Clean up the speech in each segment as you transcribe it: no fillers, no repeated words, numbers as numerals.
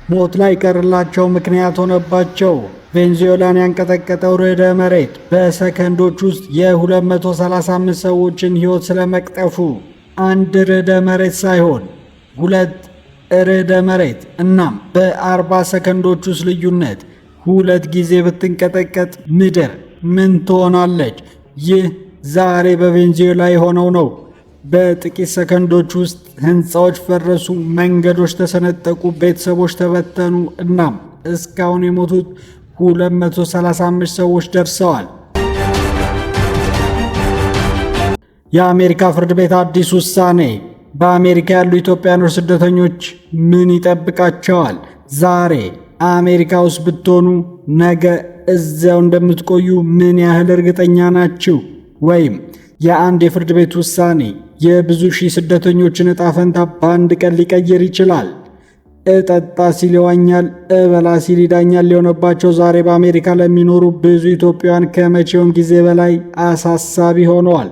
ሞት ላይ ቀርላቸው ምክንያት ሆነባቸው። ቬንዙዌላን ያንቀጠቀጠው ርዕደ መሬት በሰከንዶች ውስጥ የ235 ሰዎችን ሕይወት ስለመቅጠፉ አንድ ርዕደ መሬት ሳይሆን ሁለት ርዕደ መሬት እናም በ40 ሰከንዶች ውስጥ ልዩነት ሁለት ጊዜ ብትንቀጠቀጥ ምድር ምን ትሆናለች? ይህ ዛሬ በቬንዙዌላ የሆነው ነው። በጥቂት ሰከንዶች ውስጥ ሕንፃዎች ፈረሱ፣ መንገዶች ተሰነጠቁ፣ ቤተሰቦች ተበተኑ። እናም እስካሁን የሞቱት 235 ሰዎች ደርሰዋል። የአሜሪካ ፍርድ ቤት አዲስ ውሳኔ። በአሜሪካ ያሉ ኢትዮጵያኖች ስደተኞች ምን ይጠብቃቸዋል? ዛሬ አሜሪካ ውስጥ ብትሆኑ ነገ እዚያው እንደምትቆዩ ምን ያህል እርግጠኛ ናችሁ? ወይም የአንድ የፍርድ ቤት ውሳኔ የብዙ ሺህ ስደተኞችን ዕጣ ፈንታ በአንድ ቀን ሊቀይር ይችላል። እጠጣ ሲል ይዋኛል፣ እበላ ሲል ይዳኛል የሆነባቸው ዛሬ በአሜሪካ ለሚኖሩ ብዙ ኢትዮጵያውያን ከመቼውም ጊዜ በላይ አሳሳቢ ሆነዋል።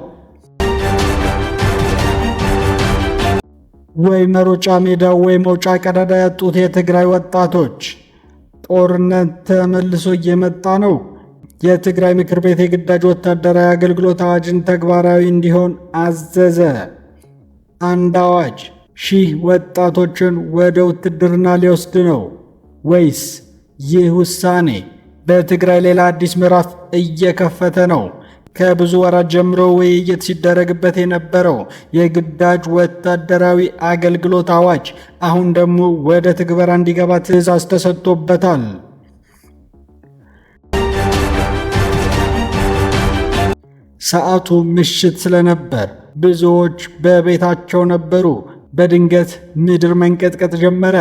ወይ መሮጫ ሜዳ ወይ መውጫ ቀዳዳ ያጡት የትግራይ ወጣቶች። ጦርነት ተመልሶ እየመጣ ነው። የትግራይ ምክር ቤት የግዳጅ ወታደራዊ አገልግሎት አዋጅን ተግባራዊ እንዲሆን አዘዘ። አንድ አዋጅ 1000 ወጣቶችን ወደ ውትድርና ሊወስድ ነው ወይስ? ይህ ውሳኔ በትግራይ ሌላ አዲስ ምዕራፍ እየከፈተ ነው። ከብዙ ወራት ጀምሮ ውይይት ሲደረግበት የነበረው የግዳጅ ወታደራዊ አገልግሎት አዋጅ አሁን ደግሞ ወደ ትግበራ እንዲገባ ትዕዛዝ ተሰጥቶበታል። ሰዓቱ ምሽት ስለነበር ብዙዎች በቤታቸው ነበሩ። በድንገት ምድር መንቀጥቀጥ ጀመረ።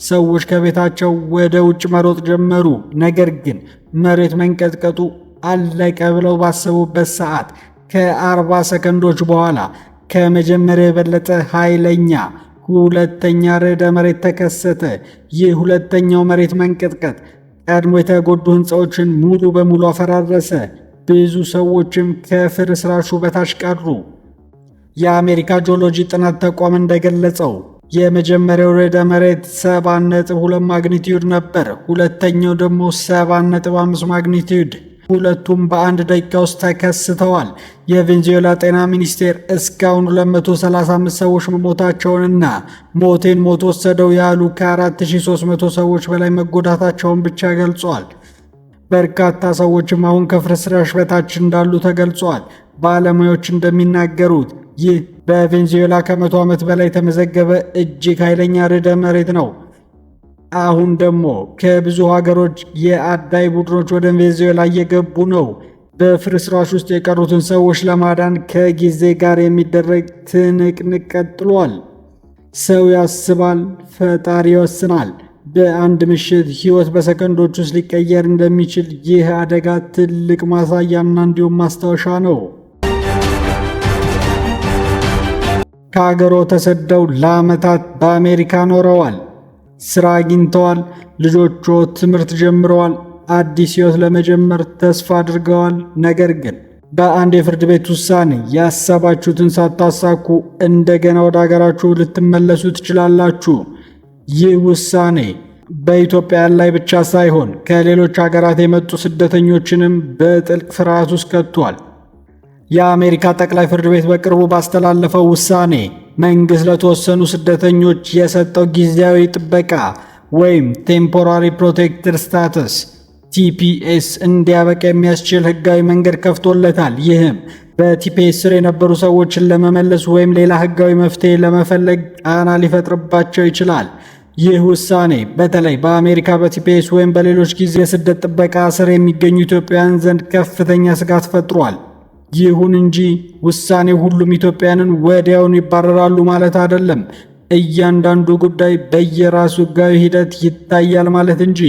ሰዎች ከቤታቸው ወደ ውጭ መሮጥ ጀመሩ። ነገር ግን መሬት መንቀጥቀጡ አለቀ ብለው ባሰቡበት ሰዓት ከ40 ሰከንዶች በኋላ ከመጀመሪያ የበለጠ ኃይለኛ ሁለተኛ ርዕደ መሬት ተከሰተ። ይህ ሁለተኛው መሬት መንቀጥቀጥ ቀድሞ የተጎዱ ሕንፃዎችን ሙሉ በሙሉ አፈራረሰ። ብዙ ሰዎችም ከፍርስራሹ በታች ቀሩ። የአሜሪካ ጂኦሎጂ ጥናት ተቋም እንደገለጸው የመጀመሪያው ርዕደ መሬት 7.2 ማግኒቲዩድ ነበር። ሁለተኛው ደግሞ 7.5 ማግኒቲዩድ። ሁለቱም በአንድ ደቂቃ ውስጥ ተከስተዋል። የቬንዙዌላ ጤና ሚኒስቴር እስካሁን 235 ሰዎች መሞታቸውንና ሞቴን ሞት ወሰደው ያሉ ከ4300 ሰዎች በላይ መጎዳታቸውን ብቻ ገልጿል። በርካታ ሰዎችም አሁን ከፍርስራሽ በታች እንዳሉ ተገልጿል። ባለሙያዎች እንደሚናገሩት ይህ በቬንዙዌላ ከ100 ዓመት በላይ የተመዘገበ እጅግ ኃይለኛ ርዕደ መሬት ነው። አሁን ደግሞ ከብዙ ሀገሮች የአዳኝ ቡድኖች ወደ ቬንዙዌላ እየገቡ ነው። በፍርስራሽ ውስጥ የቀሩትን ሰዎች ለማዳን ከጊዜ ጋር የሚደረግ ትንቅንቅ ቀጥሏል። ሰው ያስባል፣ ፈጣሪ ይወስናል። በአንድ ምሽት ሕይወት በሰከንዶች ውስጥ ሊቀየር እንደሚችል ይህ አደጋ ትልቅ ማሳያና እንዲሁም ማስታወሻ ነው። ከአገሮ ተሰደው ለዓመታት በአሜሪካ ኖረዋል። ስራ አግኝተዋል። ልጆቹ ትምህርት ጀምረዋል። አዲስ ሕይወት ለመጀመር ተስፋ አድርገዋል። ነገር ግን በአንድ የፍርድ ቤት ውሳኔ ያሰባችሁትን ሳታሳኩ እንደገና ወደ አገራችሁ ልትመለሱ ትችላላችሁ። ይህ ውሳኔ በኢትዮጵያውያን ላይ ብቻ ሳይሆን ከሌሎች ሀገራት የመጡ ስደተኞችንም በጥልቅ ፍርሃት ውስጥ ከቷል። የአሜሪካ ጠቅላይ ፍርድ ቤት በቅርቡ ባስተላለፈው ውሳኔ መንግሥት ለተወሰኑ ስደተኞች የሰጠው ጊዜያዊ ጥበቃ ወይም ቴምፖራሪ ፕሮቴክትድ ስታተስ ቲፒኤስ እንዲያበቃ የሚያስችል ሕጋዊ መንገድ ከፍቶለታል። ይህም በቲፒኤስ ስር የነበሩ ሰዎችን ለመመለስ ወይም ሌላ ሕጋዊ መፍትሔ ለመፈለግ ጫና ሊፈጥርባቸው ይችላል። ይህ ውሳኔ በተለይ በአሜሪካ በቲፒኤስ ወይም በሌሎች ጊዜ የስደት ጥበቃ ስር የሚገኙ ኢትዮጵያውያን ዘንድ ከፍተኛ ስጋት ፈጥሯል። ይሁን እንጂ ውሳኔው ሁሉም ኢትዮጵያውያንን ወዲያውኑ ይባረራሉ ማለት አይደለም። እያንዳንዱ ጉዳይ በየራሱ ሕጋዊ ሂደት ይታያል ማለት እንጂ።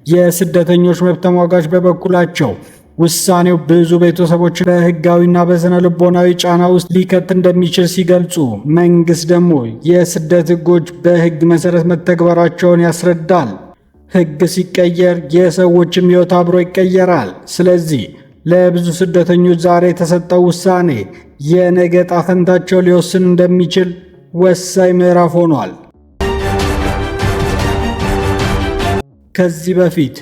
የስደተኞች መብት ተሟጋች በበኩላቸው ውሳኔው ብዙ ቤተሰቦች በሕጋዊና በስነ ልቦናዊ ጫና ውስጥ ሊከት እንደሚችል ሲገልጹ፣ መንግሥት ደግሞ የስደት ሕጎች በሕግ መሠረት መተግበራቸውን ያስረዳል። ሕግ ሲቀየር የሰዎችም ሕይወት አብሮ ይቀየራል። ስለዚህ ለብዙ ስደተኞች ዛሬ የተሰጠው ውሳኔ የነገ ዕጣ ፈንታቸው ሊወስን እንደሚችል ወሳኝ ምዕራፍ ሆኗል። ከዚህ በፊት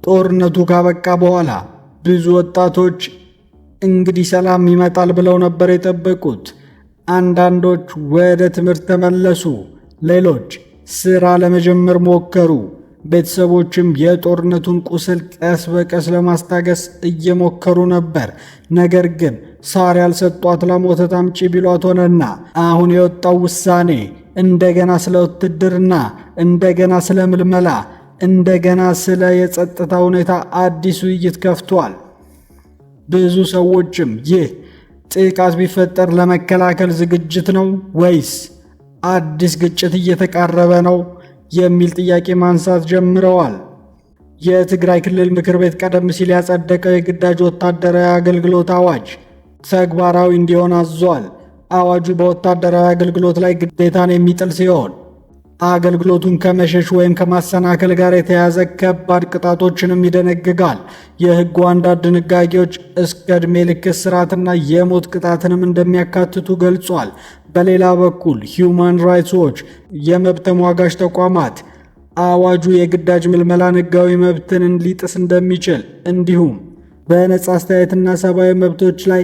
ጦርነቱ ካበቃ በኋላ ብዙ ወጣቶች እንግዲህ ሰላም ይመጣል ብለው ነበር የጠበቁት። አንዳንዶች ወደ ትምህርት ተመለሱ፣ ሌሎች ሥራ ለመጀመር ሞከሩ። ቤተሰቦችም የጦርነቱን ቁስል ቀስ በቀስ ለማስታገስ እየሞከሩ ነበር። ነገር ግን ሳር ያልሰጧት ላም ወተት አምጪ ቢሏት ሆነና አሁን የወጣው ውሳኔ እንደገና ስለ ውትድርና፣ እንደገና ስለ ምልመላ፣ እንደገና ስለ የጸጥታ ሁኔታ አዲስ ውይይት ከፍቷል። ብዙ ሰዎችም ይህ ጥቃት ቢፈጠር ለመከላከል ዝግጅት ነው ወይስ አዲስ ግጭት እየተቃረበ ነው የሚል ጥያቄ ማንሳት ጀምረዋል። የትግራይ ክልል ምክር ቤት ቀደም ሲል ያጸደቀው የግዳጅ ወታደራዊ አገልግሎት አዋጅ ተግባራዊ እንዲሆን አዟል። አዋጁ በወታደራዊ አገልግሎት ላይ ግዴታን የሚጥል ሲሆን አገልግሎቱን ከመሸሽ ወይም ከማሰናከል ጋር የተያያዘ ከባድ ቅጣቶችንም ይደነግጋል። የሕጉ አንዳንድ ድንጋጌዎች እስከ ዕድሜ ልክ እስራትና የሞት ቅጣትንም እንደሚያካትቱ ገልጿል። በሌላ በኩል ሂዩማን ራይትስ ዎች የመብት ተሟጋች ተቋማት አዋጁ የግዳጅ ምልመላን ሕጋዊ መብትን ሊጥስ እንደሚችል እንዲሁም በነጻ አስተያየትና ሰብአዊ መብቶች ላይ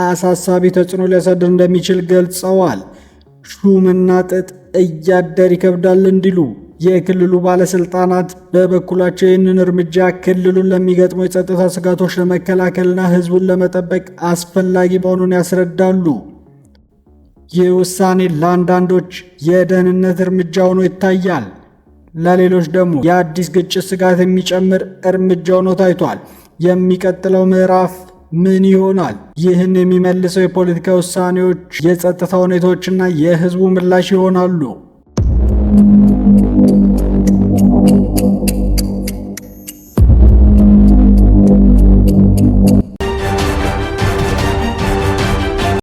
አሳሳቢ ተጽዕኖ ሊያሳድር እንደሚችል ገልጸዋል። ሹምና ጥጥ እያደር ይከብዳል እንዲሉ የክልሉ ባለስልጣናት በበኩላቸው ይህንን እርምጃ ክልሉን ለሚገጥሙ የጸጥታ ስጋቶች ለመከላከልና ሕዝቡን ለመጠበቅ አስፈላጊ መሆኑን ያስረዳሉ። ይህ ውሳኔ ለአንዳንዶች የደህንነት እርምጃ ሆኖ ይታያል፣ ለሌሎች ደግሞ የአዲስ ግጭት ስጋት የሚጨምር እርምጃ ሆኖ ታይቷል። የሚቀጥለው ምዕራፍ ምን ይሆናል? ይህን የሚመልሰው የፖለቲካ ውሳኔዎች፣ የጸጥታ ሁኔታዎችና የህዝቡ ምላሽ ይሆናሉ።